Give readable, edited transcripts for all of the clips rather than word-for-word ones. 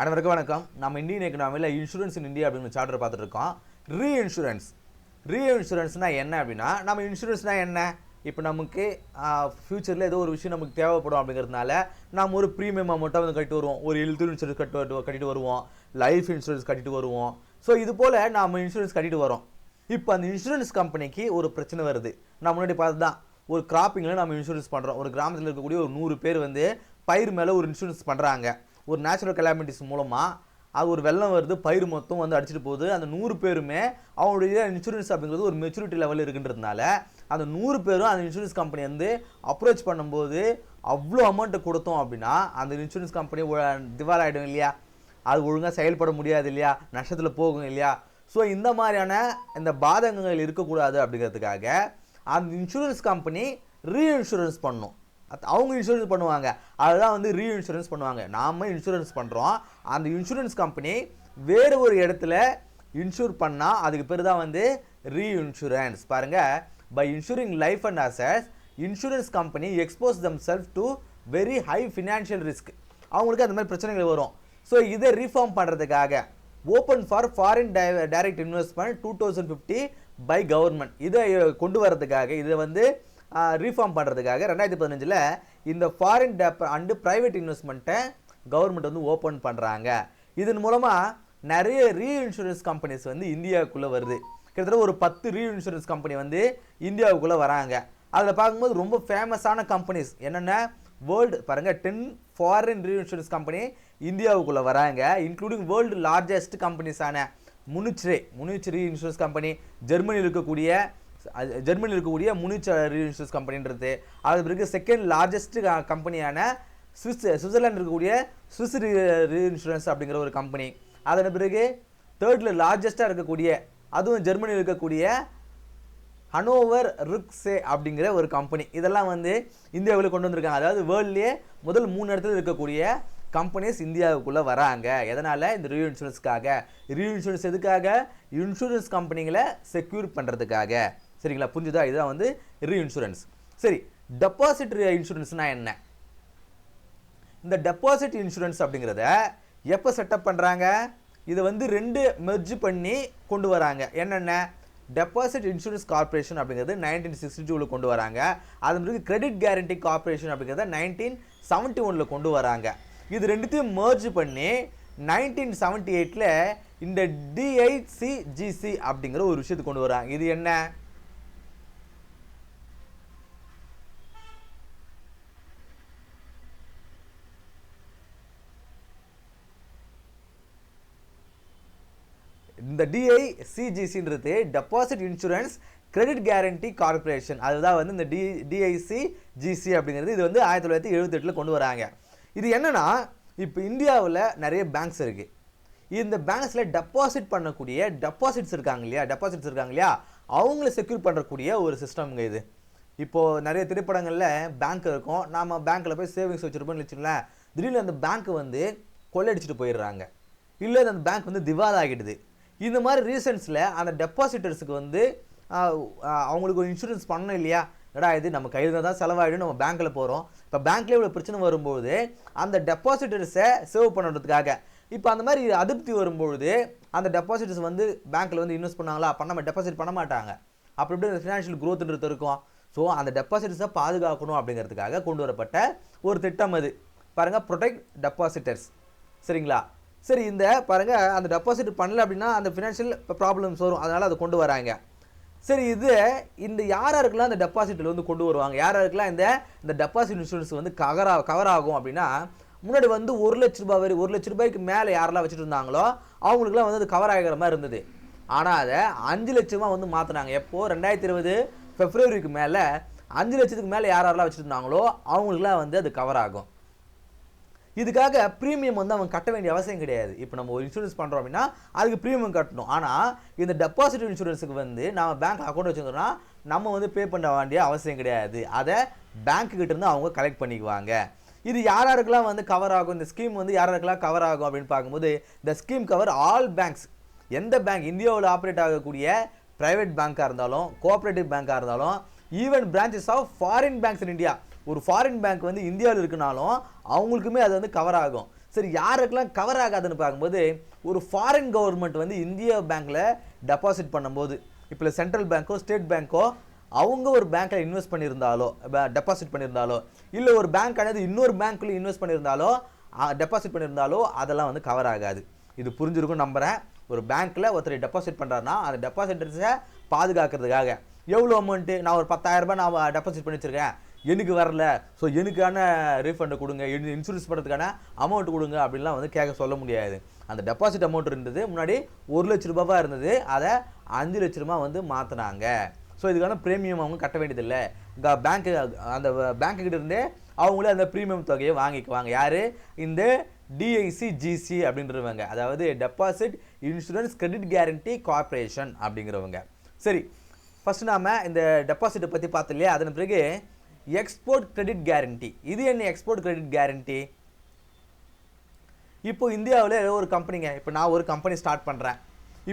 அனைவருக்கும் வணக்கம். நம்ம இந்தியன் எக்கனாமியில் இன்சூரன்ஸ் இன் இந்தியா அப்படின்னு சாப்டர் பார்த்துட்டு இருக்கோம். ரீஇன்சூரன்ஸ்னால் என்ன அப்படின்னா, நம்ம இன்சூரன்ஸ்னால் என்ன, இப்போ நமக்கு ஃப்யூச்சரில் ஏதோ ஒரு விஷயம் நமக்கு தேவைப்படும் அப்படிங்கிறதுனால நம்ம ஒரு ப்ரீமியம் அமௌண்ட்டாக வந்து கட்டிட்டு வருவோம். ஒரு ஹெல்த் இன்சூரன்ஸ் கட்டிட்டு வருவோம், லைஃப் இன்சூரன்ஸ் கட்டிட்டு வருவோம். ஸோ இது போல் நம்ம இன்சூரன்ஸ் கட்டிட்டு வரோம். இப்போ அந்த இன்சூரன்ஸ் கம்பெனிக்கு ஒரு பிரச்சனை வருது. நான் முன்னாடி பார்த்து தான், ஒரு கிராப்பிங்கில் நம்ம இன்சூரன்ஸ் பண்ணுறோம். ஒரு கிராமத்தில் இருக்கக்கூடிய ஒரு 100 பேர் வந்து பயிர் மேலே ஒரு இன்சூரன்ஸ் பண்ணுறாங்க. ஒரு நேச்சுரல் கலாமிட்டிஸ் மூலமாக அது ஒரு வெள்ளம் வருது, பயிர் மொத்தம் வந்து அடிச்சுட்டு போகுது. அந்த 100 பேருமே அவங்களுடைய இன்சூரன்ஸ் அப்படிங்கிறது ஒரு மெச்சூரிட்டி லெவல் இருக்குன்றதுனால அந்த 100 பேரும் அந்த இன்சூரன்ஸ் கம்பெனி வந்து அப்ரோச் பண்ணும்போது அவ்வளோ அமௌண்ட்டை கொடுத்தோம் அப்படின்னா அந்த இன்சூரன்ஸ் கம்பெனி திவால் ஆகிடும் இல்லையா, அது ஒழுங்காக செயல்பட முடியாது இல்லையா, நஷ்டத்தில் போகும் இல்லையா. ஸோ இந்த மாதிரியான இந்த பாதகங்கள் இருக்கக்கூடாது அப்படிங்கிறதுக்காக அந்த இன்சூரன்ஸ் கம்பெனி ரீஇன்சூரன்ஸ் பண்ணணும். அவங்க இன்சூரன்ஸ் பண்ணுவாங்க, அதுதான் வந்து ரீஇன்சூரன்ஸ் பண்ணுவாங்க. நாம் இன்சூரன்ஸ் பண்ணுறோம், அந்த இன்சூரன்ஸ் கம்பெனி வேறு ஒரு இடத்துல இன்சூர் பண்ணால் அதுக்கு பேர் தான் வந்து ரீஇன்சூரன்ஸ். பாருங்கள், by insuring life and assets insurance company expose themselves to very high financial risk. அவங்களுக்கு அந்த மாதிரி பிரச்சனைகள் வரும். ஸோ இதை ரீஃபார்ம் பண்ணுறதுக்காக open for foreign direct investment 2050 by government, இதை கொண்டு வரதுக்காக, இதை வந்து ரீஃபார்ம் பண்ணுறதுக்காக 2015 இந்த ஃபாரின் அண்டு ப்ரைவேட் இன்வெஸ்ட்மெண்ட்டை கவர்மெண்ட் வந்து ஓப்பன் பண்ணுறாங்க. இதன் மூலமாக நிறைய ரீஇன்சூரன்ஸ் கம்பெனிஸ் வந்து இந்தியாவுக்குள்ளே வருது. கிட்டத்தட்ட ஒரு 10 ரீஇன்சூரன்ஸ் கம்பெனி வந்து இந்தியாவுக்குள்ளே வராங்க. அதில் பார்க்கும்போது ரொம்ப ஃபேமஸான கம்பெனிஸ் என்னென்ன, வேர்ல்டு பாருங்கள், 10 ஃபாரின் ரீஇன்சூரன்ஸ் கம்பெனி இந்தியாவுக்குள்ளே வராங்க. இன்க்ளூடிங் வேர்ல்டு லார்ஜஸ்ட் கம்பெனிஸான முனிச் ரீஇன்சூரன்ஸ் கம்பெனி, ஜெர்மனியில் இருக்கக்கூடிய முனிச் ரீஇன்சூரன்ஸ் கம்பெனின்றது. அது பிறகு செகண்ட் லார்ஜஸ்ட் கம்பெனியான சுவிட்சர்லாந்து இருக்கக்கூடிய ஸ்விஸ் ரீஇன்சூரன்ஸ் அப்படிங்கிற ஒரு கம்பெனி. அதன் பிறகு தேர்டில் லார்ஜஸ்ட்டாக இருக்கக்கூடிய, அதுவும் ஜெர்மனியில் இருக்கக்கூடிய ஹனோவர் ருக்ஸே அப்படிங்கிற ஒரு கம்பெனி. இதெல்லாம் வந்து இந்தியாவில் கொண்டு வந்திருக்காங்க. அதாவது வேர்ல்ட்லேயே முதல் 3 இடத்துல இருக்கக்கூடிய கம்பெனிஸ் இந்தியாவுக்குள்ளே வராங்க. எதனால்? இந்த ரீஇன்சூரன்ஸ்க்காக. ரீஇன்சூரன்ஸ் எதுக்காக? இன்சூரன்ஸ் கம்பெனிகளை செக்யூர் பண்ணுறதுக்காக. சரிங்களா, புரிஞ்சுதா? இதுதான் வந்து ரீஇன்சூரன்ஸ். சரி, டெபாசிட் இன்சூரன்ஸ்னால் என்ன? இந்த டெபாசிட் இன்சூரன்ஸ் அப்படிங்கிறத எப்போ செட்டப் பண்ணுறாங்க? இதை வந்து 2 மெர்ஜ் பண்ணி கொண்டு வராங்க. என்னென்ன? டெபாசிட் இன்சூரன்ஸ் கார்பரேஷன் அப்படிங்கிறது 1962 கொண்டு வராங்க. அது பிறகு கிரெடிட் கேரண்டி கார்பரேஷன் அப்படிங்கிறத 1971 கொண்டு வராங்க. இது ரெண்டுத்தையும் மெர்ஜ் பண்ணி 1978 இந்த DICGC அப்படிங்கிற ஒரு விஷயத்தை கொண்டு வராங்க. இது என்ன? இந்த DICGCன்றது deposit insurance credit guarantee corporation. அதுதான் வந்து இந்த DICGC அப்படிங்கிறது. இது வந்து 1978 கொண்டு வராங்க. இது என்னன்னா, இப்போ இந்தியாவில் நிறைய பேங்க்ஸ் இருக்குது. இந்த பேங்க்ஸில் டெபாசிட் பண்ணக்கூடிய டெபாசிட்ஸ் இருக்காங்க இல்லையா, அவங்கள செக்யூர் பண்ணக்கூடிய ஒரு சிஸ்டம்ங்க இது. இப்போது நிறைய திரைப்படங்களில் பேங்க் இருக்கும், நாம் பேங்க்கில் போய் சேவிங்ஸ் வச்சுருப்போம்னு வச்சுங்களேன். திடீர்னு அந்த பேங்க் வந்து கொள்ளையடிச்சிட்டு போயிடுறாங்க, இல்லை அந்த பேங்க் வந்து திவால் ஆகிடுது. இந்த மாதிரி ரீசன்ஸில் அந்த டெபாசிட்டர்ஸுக்கு வந்து அவங்களுக்கு ஒரு இன்சூரன்ஸ் பண்ணணும் இல்லையா. இது நம்ம கையில் தான் செலவாகிடும், நம்ம பேங்க்கில் போகிறோம். இப்போ பேங்க்லேயே இவ்வளோ பிரச்சனை வரும்போது அந்த டெபாசிட்டர்ஸை சேவ் பண்ணுறதுக்காக, இப்போ அந்த மாதிரி அதிருப்தி வரும்பொழுது அந்த டெபாசிட்டர்ஸ் வந்து பேங்க்கில் வந்து இன்வெஸ்ட் பண்ணாங்களா, டெபாசிட் பண்ண மாட்டாங்க. அப்படி இப்படி அந்த ஃபினான்ஷியல் க்ரோத்ன்றது இருக்கும். ஸோ அந்த டெபாசிட்டர்ஸை பாதுகாக்கணும் அப்படிங்கிறதுக்காக கொண்டு வரப்பட்ட ஒரு திட்டம் அது. பாருங்கள், ப்ரொடெக்ட் டெபாசிட்டர்ஸ். சரிங்களா? சரி, இந்த பாருங்கள், அந்த டெபாசிட் பண்ணல அப்படின்னா அந்த ஃபினான்ஷியல் ப்ராப்ளம்ஸ் வரும், அதனால் அதை கொண்டு வராங்க. சரி, இந்த யாருக்கெல்லாம் இந்த டெபாசிட்டில் வந்து கொண்டு வருவாங்க, யாருக்கெல்லாம் இந்த டெபாசிட் இன்சூரன்ஸ் வந்து கவர் ஆகும் அப்படின்னா, முன்னாடி வந்து 1 லட்ச ரூபாய் வரை 1 லட்ச ரூபாய்க்கு மேலே யாரெல்லாம் வச்சுட்டு இருந்தாங்களோ அவங்களுக்குலாம் வந்து அது கவர் ஆகிற மாதிரி இருந்தது. ஆனால் அதை 5 லட்சமாக வந்து மாற்றினாங்க. எப்போது? 2020 பிப்ரவரிக்கு மேலே 5 லட்சத்துக்கு மேலே யாரெல்லாம் வச்சுட்டு இருந்தாங்களோ அவங்களுக்குலாம் வந்து அது கவர் ஆகும். இதுக்காக ப்ரீமியம் வந்து அவங்க கட்ட வேண்டிய அவசியம் கிடையாது. இப்போ நம்ம ஒரு இன்சூரன்ஸ் பண்ணுறோம் அப்படின்னா அதுக்கு ப்ரீமியம் கட்டணும். ஆனால் இந்த டெபாசிட் இன்சூரன்ஸுக்கு வந்து நம்ம பேங்க் அக்கௌண்ட் வச்சுருந்தோம்னா நம்ம வந்து பே பண்ண வேண்டிய அவசியம் கிடையாது. அதை பேங்க்குக்கிட்ட இருந்து அவங்க கலெக்ட் பண்ணிக்குவாங்க. இது யாருக்கெல்லாம் வந்து கவர் ஆகும், இந்த ஸ்கீம் வந்து யாருக்கெல்லாம் கவர் ஆகும் அப்படின்னு பார்க்கும்போது, இந்த ஸ்கீம் கவர் ஆல் பேங்க்ஸ். எந்த பேங்க் இந்தியாவில் ஆப்ரேட் ஆகக்கூடிய ப்ரைவேட் பேங்காக இருந்தாலும், கோஆப்ரேட்டிவ் பேங்காக இருந்தாலும், even branches of foreign banks in India. ஒரு ஃபாரின் பேங்க் வந்து இந்தியாவில் இருக்குனாலும் அவங்களுக்குமே அது வந்து கவர் ஆகும். சரி, யாருக்கெல்லாம் கவர் ஆகாதுன்னு பார்க்கும்போது ஒரு ஃபாரின் கவர்மெண்ட் வந்து இந்தியா பேங்க்கில் டெபாசிட் பண்ணும்போது, இப்போ சென்ட்ரல் பேங்க்கோ ஸ்டேட் பேங்க்கோ அவங்க ஒரு பேங்க்கில் இன்வெஸ்ட் பண்ணியிருந்தாலோ டெபாசிட் பண்ணியிருந்தாலோ, இல்லை ஒரு பேங்க் ஆனது இன்னொரு பேங்க்குள்ளே இன்வெஸ்ட் பண்ணியிருந்தாலோ டெபாசிட் பண்ணியிருந்தாலோ அதெல்லாம் வந்து கவர் ஆகாது. இது புரிஞ்சிருக்கும் நம்புகிறேன். ஒரு பேங்க்கில் ஒருத்தர் டெபாசிட் பண்ணுறாருன்னா அந்த டெபாசிட்டர்ஸை பாதுகாக்கிறதுக்காக எவ்வளோ அமௌண்ட்டு, நான் ஒரு 10,000 ரூபாய் நான் டெபாசிட் பண்ணி வச்சுருக்கேன், எனக்கு வரல, ஸோ எனக்கான ரீஃபண்டை கொடுங்க, இன்சூரன்ஸ் பண்ணுறதுக்கான அமௌண்ட் கொடுங்க அப்படின்லாம் வந்து கேட்க சொல்ல முடியாது. அந்த டெபாசிட் அமௌண்ட் இருந்தது முன்னாடி 1 லட்ச ரூபாவாக இருந்தது, அதை 5 லட்ச ரூபா வந்து மாற்றினாங்க. ஸோ இதுக்கான ப்ரீமியம் அவங்க கட்ட வேண்டியதில்லை. பேங்க்கு அந்த பேங்க்குக்கிட்ட இருந்தே அவங்களே அந்த ப்ரீமியம் தொகையை வாங்கிக்குவாங்க. யார்? இந்த டிஐசிஜிசி அப்படின்றவங்க, அதாவது deposit insurance credit guarantee corporation அப்படிங்கிறவங்க. சரி, ஃபஸ்ட்டு நாம் இந்த டெபாசிட்டை பற்றி பார்த்தோம் இல்லையா, அதன் பிறகு எக்ஸ்போர்ட் கிரெடிட் கேரண்டி. இது என்ன எக்ஸ்போர்ட் கிரெடிட் கேரண்டி? இப்போ இந்தியாவில் ஒரு கம்பெனிங்க, இப்போ நான் ஒரு கம்பெனி ஸ்டார்ட் பண்ணுறேன்.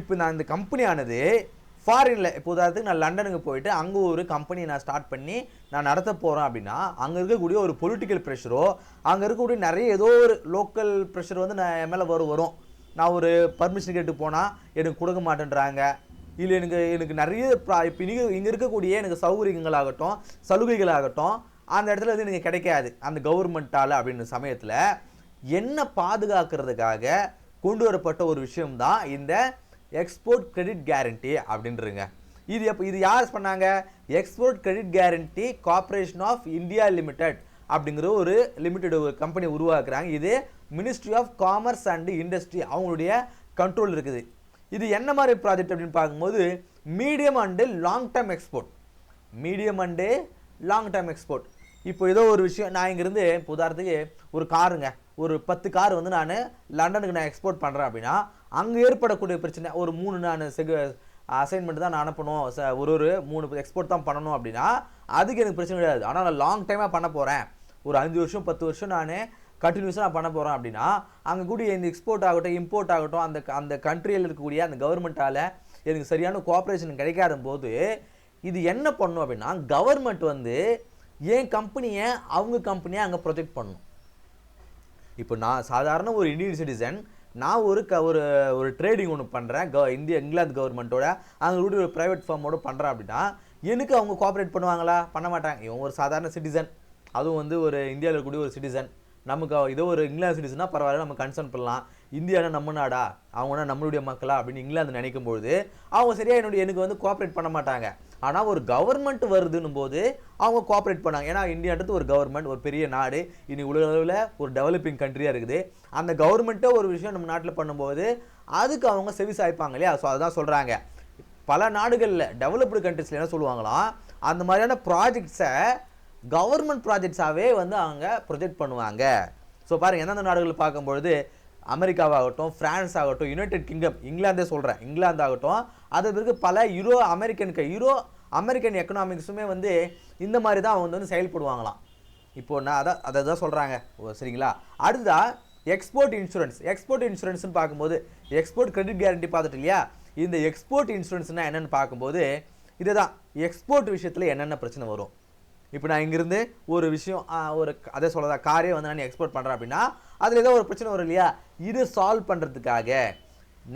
இப்போ நான் இந்த கம்பெனியானது ஃபாரினில், இப்போ உதாரணத்துக்கு நான் லண்டனுக்கு போயிட்டு அங்கே ஒரு கம்பெனியை நான் ஸ்டார்ட் பண்ணி நான் நடத்த போகிறேன் அப்படின்னா, அங்கே இருக்கக்கூடிய ஒரு பொலிட்டிக்கல் ப்ரெஷரோ, அங்கே இருக்கக்கூடிய நிறைய ஏதோ ஒரு லோக்கல் ப்ரெஷர் வந்து நான் என் மேலே வரும். நான் ஒரு பர்மிஷன் கேட்டு போனால் எனக்கு கொடுக்க மாட்டேன்றாங்க, இல்லை எனக்கு நிறைய இப்போ இங்கே இருக்கக்கூடிய எனக்கு சௌகரியங்களாகட்டும் சலுகைகளாகட்டும் அந்த இடத்துல வந்து எனக்கு கிடைக்காது அந்த கவர்மெண்ட்டால் அப்படின்ற சமயத்தில் என்ன பாதுகாக்கிறதுக்காக கொண்டு வரப்பட்ட ஒரு விஷயம்தான் இந்த எக்ஸ்போர்ட் கிரெடிட் கேரண்டி அப்படின்றங்க. இது யார் பண்ணாங்க? Export credit guarantee corporation of India limited அப்படிங்கிற ஒரு லிமிடெட் ஒரு கம்பெனி உருவாக்குறாங்க. இது ministry of commerce and industry அவங்களுடைய கண்ட்ரோல் இருக்குது. இது என்ன மாதிரி ப்ராஜெக்ட் அப்படின்னு பார்க்கும்போது medium and long term export. Medium and long term export. இப்போ ஏதோ ஒரு விஷயம், நான் இங்கேருந்து இப்போ உதாரணத்துக்கு ஒரு காருங்க, ஒரு 10 கார் வந்து நான் லண்டனுக்கு நான் எக்ஸ்போர்ட் பண்ணுறேன் அப்படின்னா, அங்கே ஏற்படக்கூடிய பிரச்சனை ஒரு 3 நான் அசைன்மெண்ட் தான் நான் அனுப்பணும், ஒரு 3 எக்ஸ்போர்ட் தான் பண்ணணும் அப்படின்னா அதுக்கு எனக்கு பிரச்சனை கிடையாது. ஆனால் நான் லாங் டைமாக பண்ண போகிறேன், ஒரு 5 வருஷம் 10 வருஷம் நான் கண்டினியூஸாக நான் பண்ண போகிறேன் அப்படின்னா, அங்கே கூடிய இந்த எக்ஸ்போர்ட் ஆகட்டும் இம்போர்ட் ஆகட்டும் அந்த கண்ட்ரியில் இருக்கக்கூடிய அந்த கவர்மெண்ட்டால் எனக்கு சரியான கோஆப்ரேஷன் கிடைக்காத போது இது என்ன பண்ணும் அப்படின்னா, கவர்மெண்ட் வந்து என் கம்பெனியை அவங்க கம்பெனியை அங்கே ப்ரொஜெக்ட் பண்ணணும். இப்போ நான் சாதாரண ஒரு இந்தியன் சிட்டிசன், நான் ஒரு ட்ரேடிங் ஒன்று பண்ணுறேன் இங்கிலாந்து கவர்மெண்ட்டோட, அங்கே கூட ஒரு ப்ரைவேட் ஃபார்மோட பண்ணுறேன் அப்படின்னா எனக்கு அவங்க கோஆப்ரேட் பண்ணுவாங்களா? பண்ண மாட்டாங்க. இவங்க ஒரு சாதாரண சிட்டிசன், அதுவும் வந்து ஒரு இந்தியாவில் இருக்கக்கூடிய ஒரு சிட்டிசன், நமக்கு இதோ ஒரு இங்கிலாந்து சிட்டிசனாக பரவாயில்ல, நம்ம கன்சர்ன் பண்ணலாம். இந்தியானா நம்ம நாடா, அவங்கன்னா நம்மளுடைய மக்களா அப்படின்னு இங்கிலாந்து நினைக்கும் பொழுது அவங்க சரியாக எனக்கு வந்து கோஆப்ரேட் பண்ண மாட்டாங்க. ஆனால் ஒரு கவர்மெண்ட் வருதுன்னும் போது அவங்க கோஆப்ரேட் பண்ணாங்க. ஏன்னா இந்தியான்றது ஒரு கவர்மெண்ட், ஒரு பெரிய நாடு, இன்னைக்கு உலக அளவில் ஒரு டெவலப்பிங் கண்ட்ரியாக இருக்குது. அந்த கவர்மெண்ட்டை ஒரு விஷயம் நம்ம நாட்டில் பண்ணும்போது அதுக்கு அவங்க செவி சாய்ப்பாங்க இல்லையா? ஸோ அதுதான் சொல்கிறாங்க. பல நாடுகளில் டெவலப்டு கண்ட்ரிஸில் என்ன சொல்லுவாங்களாம், அந்த மாதிரியான ப்ராஜெக்ட்ஸை கவர்மெண்ட் ப்ராஜெக்ட்ஸாகவே வந்து அவங்க ப்ரொஜெக்ட் பண்ணுவாங்க. ஸோ பாருங்கள், எந்தெந்த நாடுகள் பார்க்கும்பொழுது அமெரிக்காவாகட்டும், ஃப்ரான்ஸ் ஆகட்டும், யுனைடெட் கிங்டம், இங்கிலாந்தே சொல்கிறேன், இங்கிலாந்து ஆகட்டும், அது பிறகு பல யூரோ அமெரிக்கன் எக்கனாமிக்ஸுமே வந்து இந்த மாதிரி தான் அவங்க வந்து செயல்படுவாங்களாம். இப்போது நான் அதை தான் சொல்கிறாங்க. சரிங்களா? அடுத்ததாக எக்ஸ்போர்ட் இன்சூரன்ஸ்னு பார்க்கும்போது எக்ஸ்போர்ட் கிரெடிட் கேரண்டி பார்த்துட்டு இல்லையா, இந்த எக்ஸ்போர்ட் இன்சூரன்ஸ்னால் என்னென்னு பார்க்கும்போது இதுதான் எக்ஸ்போர்ட் விஷயத்தில் என்னென்ன பிரச்சனை வரும். இப்போ நான் இங்கேருந்து ஒரு விஷயம் அதே சொல்லதா காரே வந்து நான் எக்ஸ்போர்ட் பண்ணுறேன் அப்படின்னா அதில் ஏதோ ஒரு பிரச்சனை வரும் இல்லையா, இது சால்வ் பண்ணுறதுக்காக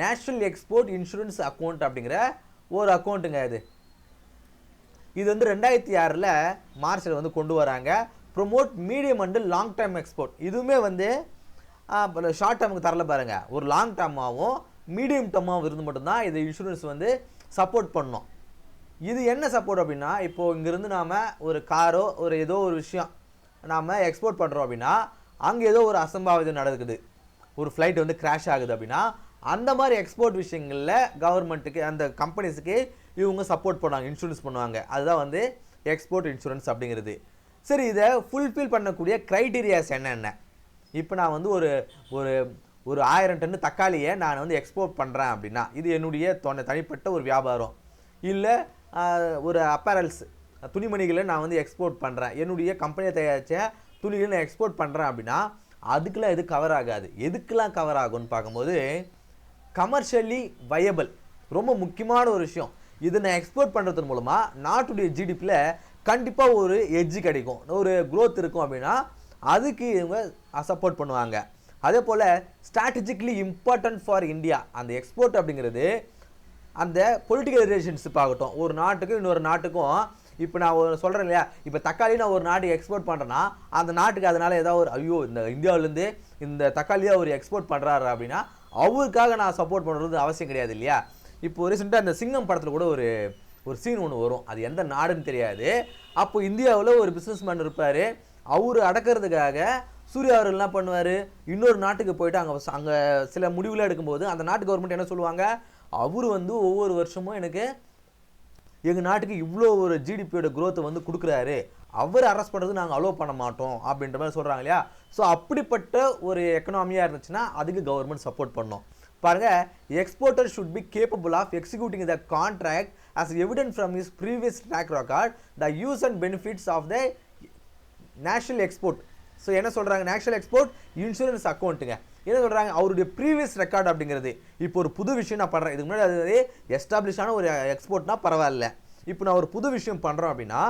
நேஷ்னல் எக்ஸ்போர்ட் இன்சூரன்ஸ் அக்கௌண்ட் அப்படிங்கிற ஒரு அக்கௌண்ட்டுங்க. இது வந்து 2006 மார்ச்சில் வந்து கொண்டு வராங்க. Promote medium and long term export. இதுவுமே வந்து ஷார்ட் டேர்முக்கு தரல பாருங்கள், ஒரு லாங் டேர்மாகவும் மீடியம் டேர்மாகவும் இருந்து மட்டும்தான் இது இன்சூரன்ஸ் வந்து சப்போர்ட் பண்ணணும். இது என்ன சப்போர்ட் அப்படின்னா, இப்போது இங்கேருந்து நாம் ஒரு காரோ ஒரு ஏதோ ஒரு விஷயம் நாம் எக்ஸ்போர்ட் பண்ணுறோம் அப்படின்னா, அங்கே ஏதோ ஒரு அசம்பாவிதம் நடக்குது, ஒரு ஃப்ளைட் வந்து கிராஷ் ஆகுது அப்படின்னா, அந்த மாதிரி எக்ஸ்போர்ட் விஷயங்களில் கவர்மெண்ட்டுக்கு அந்த கம்பெனிஸுக்கு இவங்க சப்போர்ட் பண்ணுவாங்க, இன்சூரன்ஸ் பண்ணுவாங்க. அதுதான் வந்து எக்ஸ்போர்ட் இன்சூரன்ஸ் அப்படிங்கிறது. சரி, இதை ஃபுல்ஃபில் பண்ணக்கூடிய க்ரைட்டீரியாஸ் என்னென்ன? இப்போ நான் வந்து ஒரு 1000 டன் தக்காளியை நான் வந்து எக்ஸ்போர்ட் பண்ணுறேன் அப்படின்னா, இது என்னுடைய தனிப்பட்ட ஒரு வியாபாரம், இல்லை ஒரு அப்பேரல்ஸ் துணிமணிகளை நான் வந்து எக்ஸ்போர்ட் பண்ணுறேன், என்னுடைய கம்பெனியை தயாரித்த துணிகளை நான் எக்ஸ்போர்ட் பண்ணுறேன் அப்படின்னா அதுக்கெலாம் எது கவர் ஆகாது. எதுக்கெலாம் கவர் ஆகும்னு பார்க்கும்போது கமர்ஷியலி வயபிள், ரொம்ப முக்கியமான ஒரு விஷயம். இதை நான் எக்ஸ்போர்ட் பண்ணுறது மூலமாக நாட்டுடைய ஜிடிபியில் கண்டிப்பாக ஒரு எட்ஜ் கிடைக்கும், ஒரு க்ரோத் இருக்கும் அப்படின்னா அதுக்கு இவங்க சப்போர்ட் பண்ணுவாங்க. அதே போல் ஸ்ட்ராட்டஜிக்கலி இம்பார்ட்டன்ட் ஃபார் இந்தியா. அந்த எக்ஸ்போர்ட் அப்படிங்கிறது அந்த பொலிட்டிக்கல் ரிலேஷன்ஷிப் ஆகட்டும், ஒரு நாட்டுக்கும் இன்னொரு நாட்டுக்கும். இப்போ நான் சொல்கிறேன் இல்லையா, இப்போ தக்காளி நான் ஒரு நாட்டுக்கு எக்ஸ்போர்ட் பண்ணுறேன்னா அந்த நாட்டுக்கு அதனால் ஏதாவது ஒரு ஐயோ இந்த இந்தியாவிலேருந்து இந்த தக்காளியை அவர் எக்ஸ்போர்ட் பண்ணுறாரு அப்படின்னா அவருக்காக நான் சப்போர்ட் பண்ணுறது அவசியம் கிடையாது இல்லையா. இப்போ ரீசெண்டாக அந்த சிங்கம் படத்தில் கூட ஒரு சீன் ஒன்று வரும், அது எந்த நாடுன்னு தெரியாது. அப்போ இந்தியாவில் ஒரு பிஸ்னஸ் மேன் இருப்பார், அவர் அடக்கிறதுக்காக சூர்யா அவர்கள் என்ன பண்ணுவார், இன்னொரு நாட்டுக்கு போயிட்டு அங்கே சில முடிவுகளை எடுக்கும்போது அந்த நாட்டு கவர்மெண்ட் என்ன சொல்லுவாங்க, அவர் வந்து ஒவ்வொரு வருஷமும் எனக்கு எங்கள் நாட்டுக்கு இவ்வளோ ஒரு ஜிடிபியோட குரோத்தை வந்து கொடுக்குறாரு, அவர் அரெஸ்ட் பண்ணுறது நாங்கள் அலோவ் பண்ண மாட்டோம் அப்படின்ற மாதிரி சொல்கிறாங்க இல்லையா. ஸோ அப்படிப்பட்ட ஒரு எக்கனாமியாக இருந்துச்சுன்னா அதுக்கு கவர்மெண்ட் சப்போர்ட் பண்ணோம். பாருங்கள், exporter should be capable of executing the contract as evident from his previous track record, the use and benefits of the national export. So என்ன சொல்கிறாங்க, நேஷனல் எக்ஸ்போர்ட் இன்சூரன்ஸ் அக்கௌண்ட்டுங்க. என்ன சொல்கிறாங்க, அவருடைய ப்ரீவியஸ் ரெக்கார்டு அப்படிங்கிறது. இப்போ ஒரு புது விஷயம் நான் பண்ணுறேன், இதுக்கு முன்னாடி அது எஸ்டாப்ளிஷான ஒரு எக்ஸ்போர்ட்னா பரவாயில்ல. இப்போ நான் ஒரு புது விஷயம் பண்ணுறோம் அப்படின்னா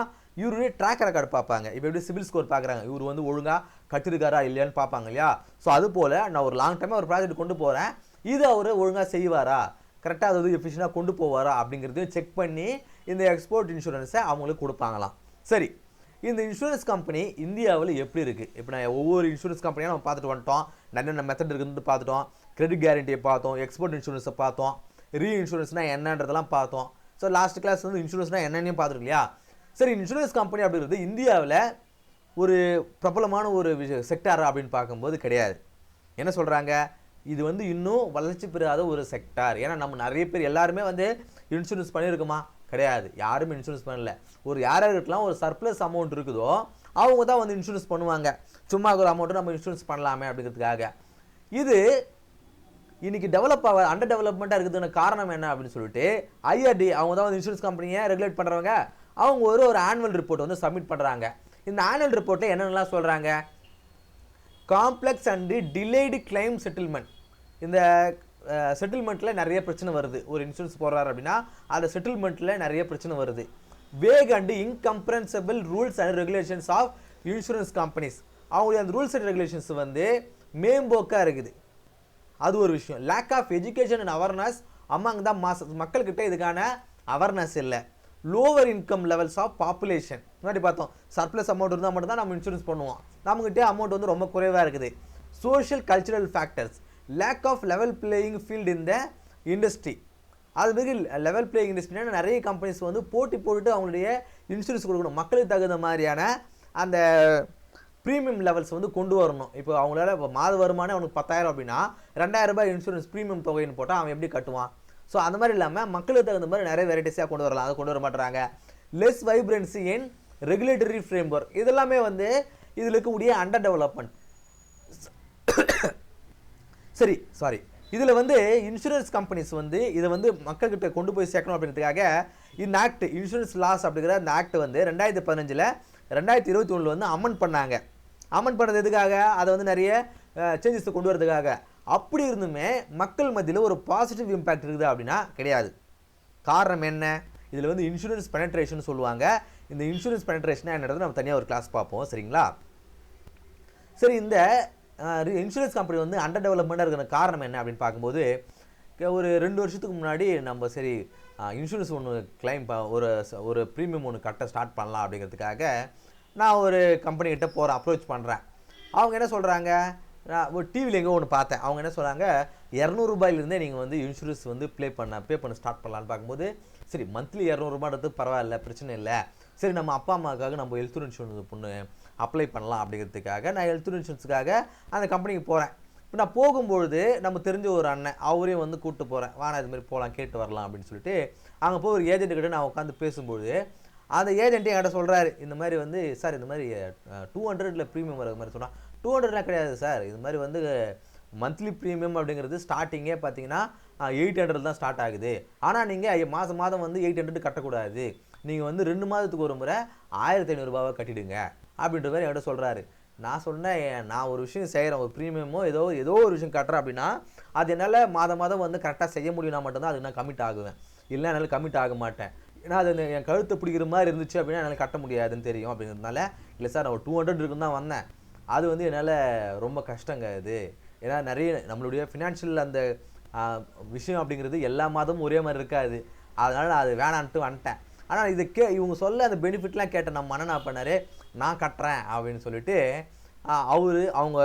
இவருடைய ட்ராக் ரெக்கார்டு பார்ப்பாங்க. இப்போ எப்படி சிவில் ஸ்கோர் பார்க்குறாங்க, இவர் வந்து ஒழுங்காக கட்டிருக்காரா இல்லையான்னு பார்ப்பாங்க இல்லையா. ஸோ அது போல் நான் ஒரு லாங் டைமாக ஒரு ப்ராஜெக்ட் கொண்டு போகிறேன், இது அவர் ஒழுங்காக செய்வாரா, கரெக்டாக அது எஃபிஷியண்டாக கொண்டு போவாரா அப்படிங்கிறதையும் செக் பண்ணி இந்த எக்ஸ்போர்ட் இன்சூரன்ஸை அவங்களுக்கு கொடுப்பாங்களாம். சரி, இந்த இன்சூரன்ஸ் கம்பெனி இந்தியாவில் எப்படி இருக்குது? இப்போ நான் ஒவ்வொரு இன்சூரன்ஸ் கம்பெனியாக நம்ம பார்த்துட்டு வந்துட்டோம், என்னென்ன மெத்தட் இருக்குன்னு பார்த்துட்டோம், கிரெடிட் கேரண்டியை பார்த்தோம், எக்ஸ்போர்ட் இன்சூரன்ஸை பார்த்தோம், ரீ இன்சூரன்ஸ்னால் என்னன்றதெல்லாம் பார்த்தோம். ஸோ லாஸ்ட் கிளாஸ் வந்து இன்சூரன்ஸ்னால் என்னென்னு பார்த்துருக்கு இல்லையா. சரி, இன்சூரன்ஸ் கம்பெனி அப்படிங்கிறது இந்தியாவில் ஒரு பிரபலமான ஒரு செக்டார் அப்படின்னு பார்க்கும்போது கிடையாது. என்ன சொல்கிறாங்க, இது வந்து இன்னும் வளர்ச்சி பெறாத ஒரு செக்டார். ஏன்னா நம்ம நிறைய பேர் எல்லாருமே வந்து இன்சூரன்ஸ் பண்ணியிருக்குமா, கிடையாது, யாரும் இன்சூரன்ஸ் பண்ணல. ஒரு யாராருக்கெல்லாம் ஒரு சர்ப்ளஸ் அமௌண்ட் இருக்குதோ அவங்க தான் வந்து இன்சூரன்ஸ் பண்ணுவாங்க, சும்மா ஒரு அமௌண்ட்டு நம்ம இன்சூரன்ஸ் பண்ணலாமே அப்படிங்கிறதுக்காக. இது இன்னைக்கு டெவலப் அண்டர் டெவலப்மெண்ட்டாக இருக்கிறதுக்கு காரணம் என்ன அப்படின்னு சொல்லிட்டு ஐஆர்டி அவங்க தான் வந்து இன்சூரன்ஸ் கம்பெனியை ரெகுலேட் பண்ணுறவங்க. அவங்க ஒரு ஆனுவல் ரிப்போர்ட் வந்து சப்மிட் பண்ணுறாங்க. இந்த ஆனுவல் ரிப்போர்ட்டில் என்னென்னலாம் சொல்கிறாங்க, complex and delayed claim settlement. இந்த செட்டில்மெண்ட்டில் நிறைய பிரச்சனை வருது. ஒரு இன்சூரன்ஸ் போடுறாரு அப்படின்னா அந்த செட்டில்மெண்ட்டில் நிறைய பிரச்சனை வருது. Vague and incomprehensible rules and regulations of insurance companies. அவங்களுடைய அந்த ரூல்ஸ் அண்ட் ரெகுலேஷன்ஸ் வந்து மேம்போக்காக இருக்குது, அது ஒரு விஷயம். Lack of education and awareness among the மக்கள்கிட்ட இதுக்கான அவேர்னஸ் இல்லை. Lower income levels of population. முன்னாடி பார்த்தோம், சர்ப்ளஸ் அமௌண்ட் இருந்தால் மட்டும்தான் நம்ம இன்சூரன்ஸ் பண்ணுவோம், நம்மகிட்டே அமௌண்ட் வந்து ரொம்ப குறைவாக இருக்குது. Social cultural factors, lack of level playing field in the industry. அதுமாரி லெவல் பிளேயிங் இண்டஸ்ட்ரினா நிறைய கம்பெனிஸ் வந்து போட்டி போட்டுட்டு அவங்களுடைய இன்சூரன்ஸ் கொடுக்கணும், மக்களுக்கு தகுந்த மாதிரியான அந்த ப்ரீமியம் லெவல்ஸ் வந்து கொண்டு வரணும். இப்போ அவங்களால மாத வருமானம் அவனுக்கு 10,000 அப்படின்னா 2,000 ரூபாய் இன்சூரன்ஸ் ப்ரீமியம் தொகைன்னு போட்டால் அவன் எப்படி கட்டுவான்? ஸோ அந்த மாதிரி இல்லாமல் மக்களுக்கு தகுந்த மாதிரி நிறைய வெரைட்டிஸாக கொண்டு வரலாம், அதை கொண்டு வர மாட்டுறாங்க. லெஸ் வைப்ரன்சி இன் ரெகுலேட்டரி ஃப்ரேம் ஒர்க், இதெல்லாமே வந்து இதில் இருக்கக்கூடிய அண்டர் டெவலப்மெண்ட். சாரி இதில் வந்து இன்சூரன்ஸ் கம்பெனிஸ் வந்து இதை வந்து மக்கள்கிட்ட கொண்டு போய் சேர்க்கணும் அப்படின்றதுக்காக இந்த ஆக்ட், இன்சூரன்ஸ் லாஸ் அப்படிங்கிற அந்த ஆக்ட் வந்து 2015 2021 வந்து அமெண்ட் பண்ணாங்க. அமெண்ட் பண்ணது எதுக்காக, அதை வந்து நிறைய சேஞ்சஸ் கொண்டு வரதுக்காக. அப்படி இருந்துமே மக்கள் மத்தியில் ஒரு பாசிட்டிவ் இம்பேக்ட் இருக்குது அப்படின்னா கிடையாது. காரணம் என்ன, இதில் வந்து இன்சூரன்ஸ் பெனட்ரேஷன் சொல்லுவாங்க. இந்த இன்சூரன்ஸ் பெனட்ரேஷனாக என்னது நம்ம தனியாக ஒரு கிளாஸ் பார்ப்போம், சரிங்களா. சரி, இந்த இன்சூரன்ஸ் கம்பெனி வந்து அண்டர் டெவலப்மெண்ட்டாக இருக்கிற காரணம் என்ன அப்படின்னு பார்க்கும்போது, ஒரு 2 வருஷத்துக்கு முன்னாடி நம்ம சரி இன்சூரன்ஸ் ஒன்று கிளைம் ஒரு ப்ரீமியம் ஒன்று கட்ட ஸ்டார்ட் பண்ணலாம் அப்படிங்கிறதுக்காக நான் ஒரு கம்பெனிக்கிட்ட போகிறேன், அப்ரோச் பண்ணுறேன். அவங்க என்ன சொல்கிறாங்க, நான் ஒரு டிவியில் எங்கேயோ ஒன்று பார்த்தேன், அவங்க என்ன சொல்கிறாங்க, 200 ரூபாயிலிருந்தே நீங்கள் வந்து இன்சூரன்ஸ் வந்து பே பண்ண ஸ்டார்ட் பண்ணலான்னு பார்க்கும்போது, சரி மந்த்லி 200 ரூபான்றது பரவாயில்ல, பிரச்சனை இல்லை, சரி நம்ம அப்பா அம்மாவுக்காக நம்ம ஹெல்த் இன்சூரன்ஸ் பொண்ணு அப்ளை பண்ணலாம் அப்படிங்கிறதுக்காக நான் ஹெல்த் இன்சூரன்ஸுக்காக அந்த கம்பெனிக்கு போகிறேன். இப்போ நான் போகும்பொழுது நம்ம தெரிஞ்ச ஒரு அண்ணன், அவரையும் வந்து கூப்பிட்டு போகிறேன், வானா இதுமாதிரி போகலாம் கேட்டு வரலாம் அப்படின்னு சொல்லிட்டு அங்கே போய் ஒரு ஏஜென்ட்டுக்கிட்ட நான் உட்காந்து பேசும்போது அந்த ஏஜென்ட்டு என்கிட்ட சொல்கிறாரு, இந்த மாதிரி வந்து சார் இந்த மாதிரி 200 ப்ரீமியம் வர மாதிரி சொன்னால், 200 கிடையாது சார், இது மாதிரி வந்து மந்த்லி ப்ரீமியம் அப்படிங்கிறது ஸ்டார்டிங்கே பார்த்தீங்கன்னா 800 தான் ஸ்டார்ட் ஆகுது. ஆனால் நீங்கள் மாதம் வந்து 800 கட்டக்கூடாது, நீங்கள் வந்து 2 மாதத்துக்கு ஒரு முறை 1500 ரூபாவை கட்டிடுங்க அப்படின்ற மாதிரி என்கிட்ட சொல்கிறாரு. நான் சொன்னேன், நான் ஒரு விஷயம் செய்கிறேன், ஒரு ப்ரீமியமோ ஏதோ ஒரு விஷயம் கட்டுறேன் அப்படின்னா அது என்னால் மாதம் வந்து கரெக்டாக செய்ய முடியும்னா மட்டும்தான் அதுக்கு நான் கமிட் ஆகுவேன், இல்லை என்னால் கமிட் ஆக மாட்டேன். ஏன்னா அது என் கழுத்தை பிடிக்கிற மாதிரி இருந்துச்சு அப்படின்னா என்னால் கட்ட முடியாதுன்னு தெரியும். அப்படிங்கிறதுனால இல்லை சார் நான் ஒரு 200 இருக்குன்னு தான் வந்தேன், அது வந்து என்னால் ரொம்ப கஷ்டங்க, இது ஏன்னா நிறைய நம்மளுடைய ஃபினான்ஷியல் அந்த விஷயம் அப்படிங்கிறது எல்லா மாதமும் ஒரே மாதிரி இருக்காது. அதனால் அது வேணான்ட்டு வந்துட்டேன். ஆனால் இவங்க சொல்ல அந்த பெனிஃபிட்லாம் கேட்ட நம்ம அண்ணன் என்ன பண்ணார், நான் கட்டுறேன் அப்படின்னு சொல்லிட்டு அவங்க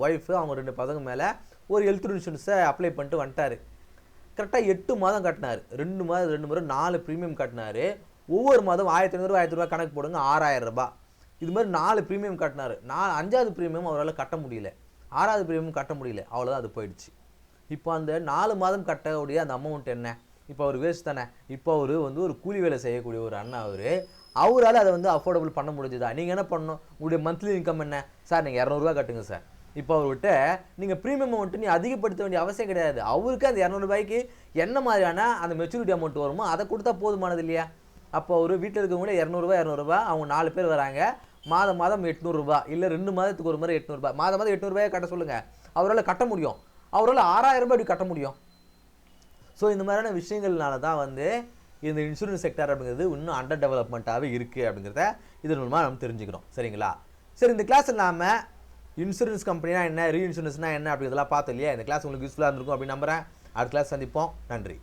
ஒய்ஃபு அவங்க 2 பசங்க மேலே ஒரு ஹெல்த் இன்சூரன்ஸை அப்ளை பண்ணிட்டு வந்துட்டார். கரெக்டாக 8 மாதம் கட்டினார். 2 முறை 4 ப்ரீமியம் கட்டினார். ஒவ்வொரு மாதம் 1500 1000 ரூபா கணக்கு போடுங்க, 6000 ரூபாய். இது மாதிரி 4 ப்ரீமியம் கட்டினார். 5வது ப்ரீமியம் அவரால் கட்ட முடியல, 6வது ப்ரீமியம் கட்ட முடியல, அவ்வளோதான், அது போயிடுச்சு. இப்போ அந்த 4 மாதம் கட்டக்கூடிய அந்த அமௌண்ட் என்ன, இப்போ அவர் வேஸ்ட் தானே. இப்போ அவர் ஒரு கூலி வேலை செய்யக்கூடிய ஒரு அண்ணா, அவரால் அதை அஃபோர்டபுள் பண்ண முடிஞ்சுதா? நீங்கள் என்ன பண்ணணும், உங்களுடைய மந்த்லி இன்கம் என்ன சார், நீங்கள் 200 ரூபா கட்டுங்க சார். இப்போ அவர்கிட்ட நீங்கள் ப்ரீமியம் அமௌண்ட்டு நீ அதிகப்படுத்த வேண்டிய அவசியம் கிடையாது. அவருக்கு அந்த 200 ரூபாய்க்கு என்ன மாதிரியான அந்த மெச்சூரிட்டி அமௌண்ட் வருமோ அதை கொடுத்தா போதுமானது இல்லையா? அப்போ அவர் வீட்டில் இருக்கவங்களே 200 ரூபா, அவங்க 4 பேர் வராங்க, மாதம் 800 ரூபா, இல்லை 2 மாதத்துக்கு ஒரு முறை 800 ரூபா, மாதம் 800 ரூபாயை கட்ட சொல்லுங்கள். அவரால் கட்ட முடியும். அவரால் 6000 ரூபாய் அப்படி கட்ட முடியும். ஸோ இந்த மாதிரியான விஷயங்கள்னால தான் இந்த இன்சூரன்ஸ் செக்டர் அப்படிங்கிறது இன்னும் அண்டர் டெவலப்மெண்ட்டாகவே இருக்குது அப்படிங்கிறத இதன் மூலமாக நம்ம தெரிஞ்சுக்கிறோம். சரிங்களா? சரி, இந்த கிளாஸில் நாம் இன்சூரன்ஸ் கம்பெனினா என்ன, ரீஇன்சூரன்ஸ்னா என்ன அப்படிங்கிறதெல்லாம் பார்த்தோம் இல்லையா? இந்த கிளாஸ் உங்களுக்கு யூஸ்ஃபுல்லாக இருந்திருக்கும் அப்படின்னு நம்புகிறேன். அடுத்த கிளாஸ் சந்திப்போம். நன்றி.